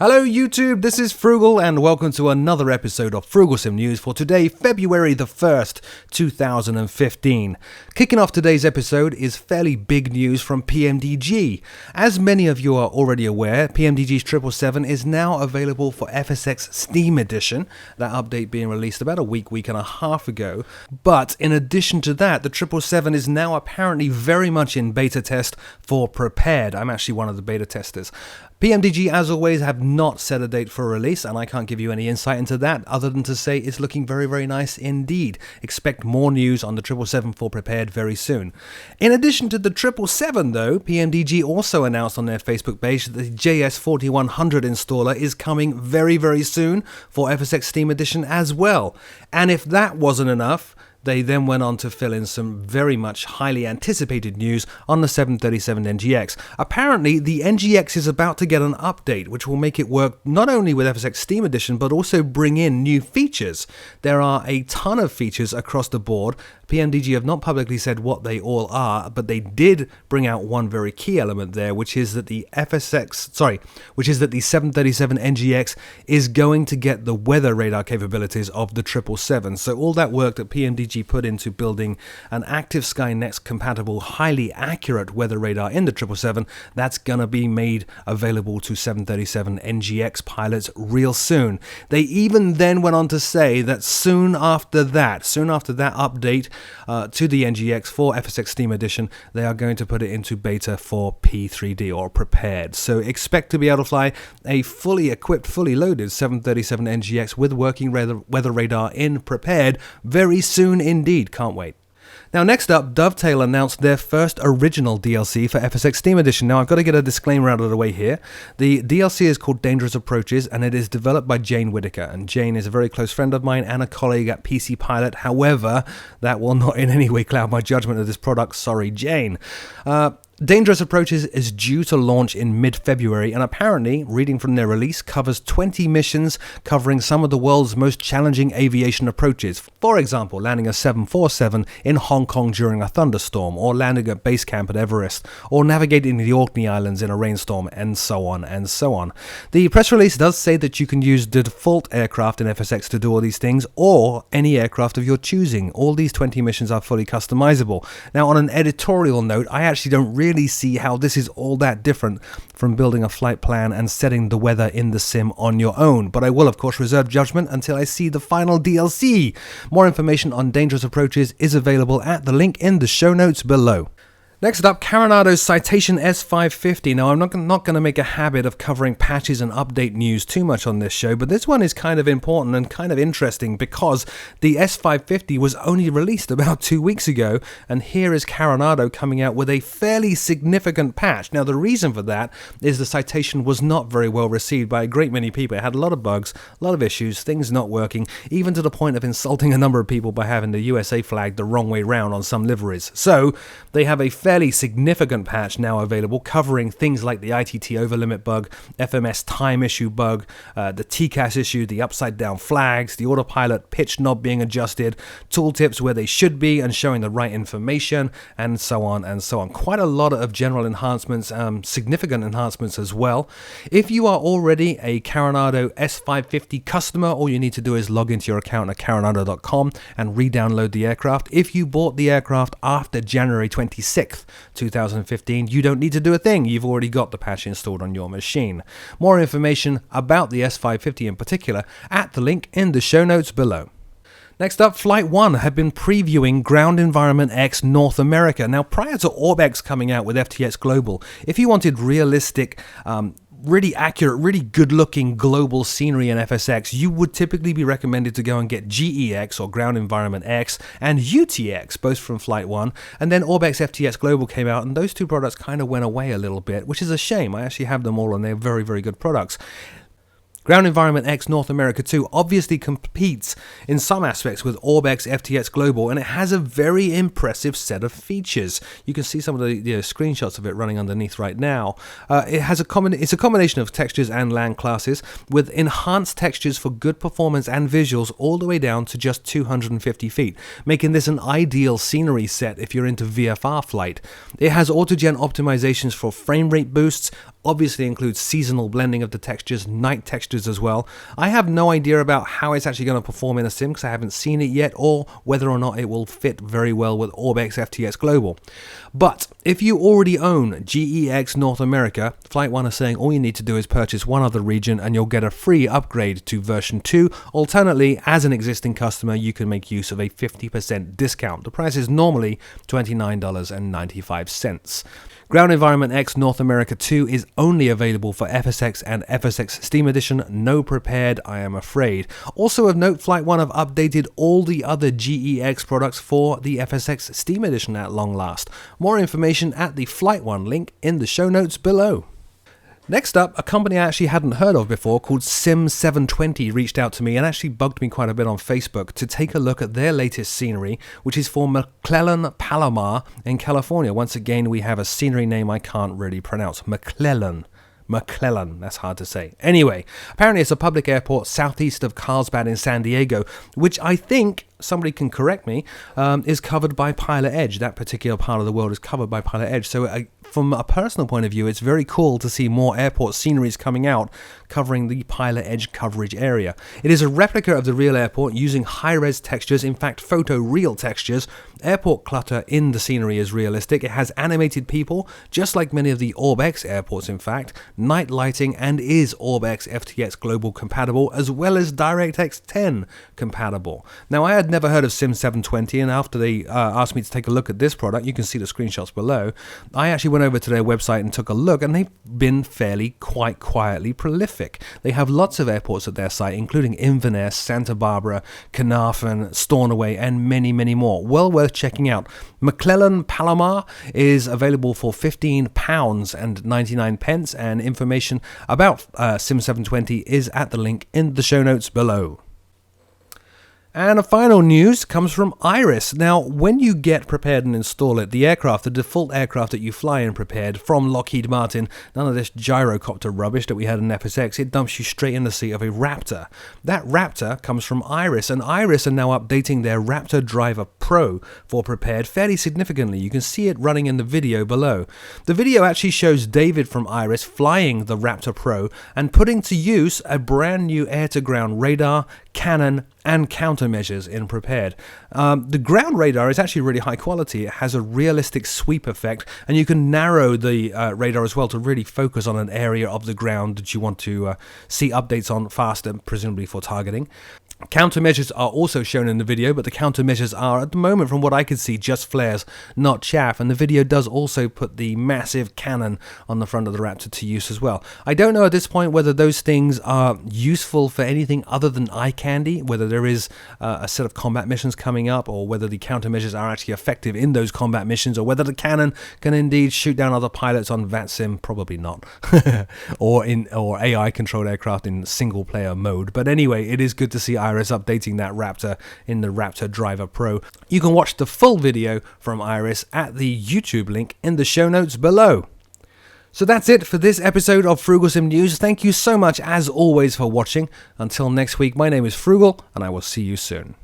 Hello YouTube, this is Frugal and welcome to another episode of Frooglesim News for today, February the 1st, 2015. Kicking off today's episode is fairly big news from PMDG. As many of you are already aware, PMDG's 777 is now available for FSX Steam Edition, that update being released about a week and a half ago. But in addition to that, the 777 is now apparently very much in beta test for Prepared. I'm actually one of the beta testers. PMDG, as always, have not set a date for release, and I can't give you any insight into that other than to say it's looking very, very nice indeed. Expect more news on the 777 for Prepared very soon. In addition to the 777, though, PMDG also announced on their Facebook page that the JS4100 installer is coming very, very soon for FSX Steam Edition as well. And if that wasn't enough, they then went on to fill in some very much highly anticipated news on the 737 NGX. Apparently, the NGX is about to get an update, which will make it work not only with FSX Steam Edition, but also bring in new features. There are a ton of features across the board. PMDG have not publicly said what they all are, but they did bring out one very key element there, which is that the 737 NGX is going to get the weather radar capabilities of the 777. So all that work that PMDG put into building an active Skynex compatible, highly accurate weather radar in the 777, that's gonna be made available to 737 NGX pilots real soon. They even then went on to say that soon after that update to the NGX for FSX Steam Edition, they are going to put it into beta for P3D or Prepared. So expect to be able to fly a fully equipped, fully loaded 737 NGX with working weather radar in Prepared very soon indeed. Can't wait. Now next up, Dovetail announced their first original DLC for FSX Steam Edition. Now I've got to get a disclaimer out of the way here. The DLC is called Dangerous Approaches and it is developed by Jane Whitaker. And Jane is a very close friend of mine and a colleague at PC Pilot. However, that will not in any way cloud my judgment of this product. Sorry, Jane. Dangerous Approaches is due to launch in mid-February and apparently, reading from their release, covers 20 missions covering some of the world's most challenging aviation approaches. For example, landing a 747 in Hong Kong during a thunderstorm, or landing at base camp at Everest, or navigating the Orkney Islands in a rainstorm, and so on and so on. The press release does say that you can use the default aircraft in FSX to do all these things, or any aircraft of your choosing. All these 20 missions are fully customizable. Now, on an editorial note, I actually don't really see how this is all that different from building a flight plan and setting the weather in the sim on your own, but I will of course reserve judgment until I see the final DLC. More information on Dangerous Approaches is available at the link in the show notes below. Next up, Coronado's Citation S550. Now, I'm not going to make a habit of covering patches and update news too much on this show, but this one is kind of important and kind of interesting because the S550 was only released about 2 weeks ago, and here is Coronado coming out with a fairly significant patch. Now, the reason for that is the Citation was not very well received by a great many people. It had a lot of bugs, a lot of issues, things not working, even to the point of insulting a number of people by having the USA flag the wrong way round on some liveries. So, they have a fairly significant patch now available covering things like the ITT overlimit bug, FMS time issue bug, the TCAS issue, the upside down flags, the autopilot pitch knob being adjusted, tooltips where they should be and showing the right information, and so on and so on. Quite a lot of general enhancements, significant enhancements as well. If you are already a Coronado S550 customer, all you need to do is log into your account at coronado.com and re-download the aircraft. If you bought the aircraft after January 26th, 2015, you don't need to do a thing. You've already got the patch installed on your machine. More information about the S550 in particular at the link in the show notes below. Next up, Flight 1 have been previewing Ground Environment X North America. Now, prior to Orbex coming out with FTX Global, if you wanted realistic, really accurate, really good-looking global scenery in FSX, you would typically be recommended to go and get GEX or Ground Environment X and UTX, both from Flight 1, and then Orbex FTX Global came out, and those two products kind of went away a little bit, which is a shame. I actually have them all, and they're very, very good products. Ground Environment X North America 2 obviously competes in some aspects with Orbex FTX Global, and it has a very impressive set of features. You can see some of the screenshots of it running underneath right now. It's a combination of textures and land classes with enhanced textures for good performance and visuals all the way down to just 250 feet, making this an ideal scenery set if you're into VFR flight. It has autogen optimizations for frame rate boosts, obviously includes seasonal blending of the textures, night textures as well. I have no idea about how it's actually going to perform in a sim because I haven't seen it yet, or whether or not it will fit very well with Orbex FTX Global. But if you already own GEX North America, Flight One is saying all you need to do is purchase one other region and you'll get a free upgrade to version 2. Alternately, as an existing customer, you can make use of a 50% discount. The price is normally $29.95. Ground Environment X North America 2 is only available for FSX and FSX Steam Edition, no prepared, I am afraid. Also of note, Flight One have updated all the other GEX products for the FSX Steam Edition at long last. More information at the Flight One link in the show notes below. Next up, a company I actually hadn't heard of before called Sim720 reached out to me and actually bugged me quite a bit on Facebook to take a look at their latest scenery, which is for McClellan Palomar in California. Once again, we have a scenery name I can't really pronounce. McClellan, that's hard to say. Anyway, apparently it's a public airport southeast of Carlsbad in San Diego, which I think, somebody can correct me, is covered by Pilot Edge. That particular part of the world is covered by Pilot Edge. So from a personal point of view, it's very cool to see more airport sceneries coming out covering the Pilot Edge coverage area. It is a replica of the real airport using high-res textures, in fact photo-real textures. Airport clutter in the scenery is realistic. It has animated people, just like many of the Orbex airports in fact, night lighting, and is Orbex FTX Global compatible, as well as DirectX 10 compatible. Now, I had never heard of Sim720, and after they asked me to take a look at this product, you can see the screenshots below, I actually went over to their website and took a look, and they've been quite quietly prolific. They have lots of airports at their site, including Inverness, Santa Barbara, Carnarvon, Stornoway, and many, many more. Well worth checking out. McClellan Palomar is available for £15.99, and information about Sim720 is at the link in the show notes below. And a final news comes from Iris. Now, when you get Prepared and install it, the aircraft, the default aircraft that you fly in Prepared from Lockheed Martin, none of this gyrocopter rubbish that we had in FSX, it dumps you straight in the seat of a Raptor. That Raptor comes from Iris, and Iris are now updating their Raptor Driver Pro for Prepared fairly significantly. You can see it running in the video below. The video actually shows David from Iris flying the Raptor Pro and putting to use a brand new air-to-ground radar, cannon, and countermeasures in Prepared. The ground radar is actually really high quality. It has a realistic sweep effect, and you can narrow the radar as well to really focus on an area of the ground that you want to see updates on faster, presumably for targeting. Countermeasures are also shown in the video, but the countermeasures are, at the moment, from what I could see, just flares, not chaff, and the video does also put the massive cannon on the front of the Raptor to use as well. I don't know at this point whether those things are useful for anything other than eye candy, whether there is a set of combat missions coming up, or whether the countermeasures are actually effective in those combat missions, or whether the cannon can indeed shoot down other pilots on VATSIM, probably not, or AI-controlled aircraft in single-player mode. But anyway, it is good to see Iris updating that Raptor in the Raptor Driver Pro. You can watch the full video from Iris at the YouTube link in the show notes below. So that's it for this episode of Frooglesim News. Thank you so much, as always, for watching. Until next week, my name is Frugal, and I will see you soon.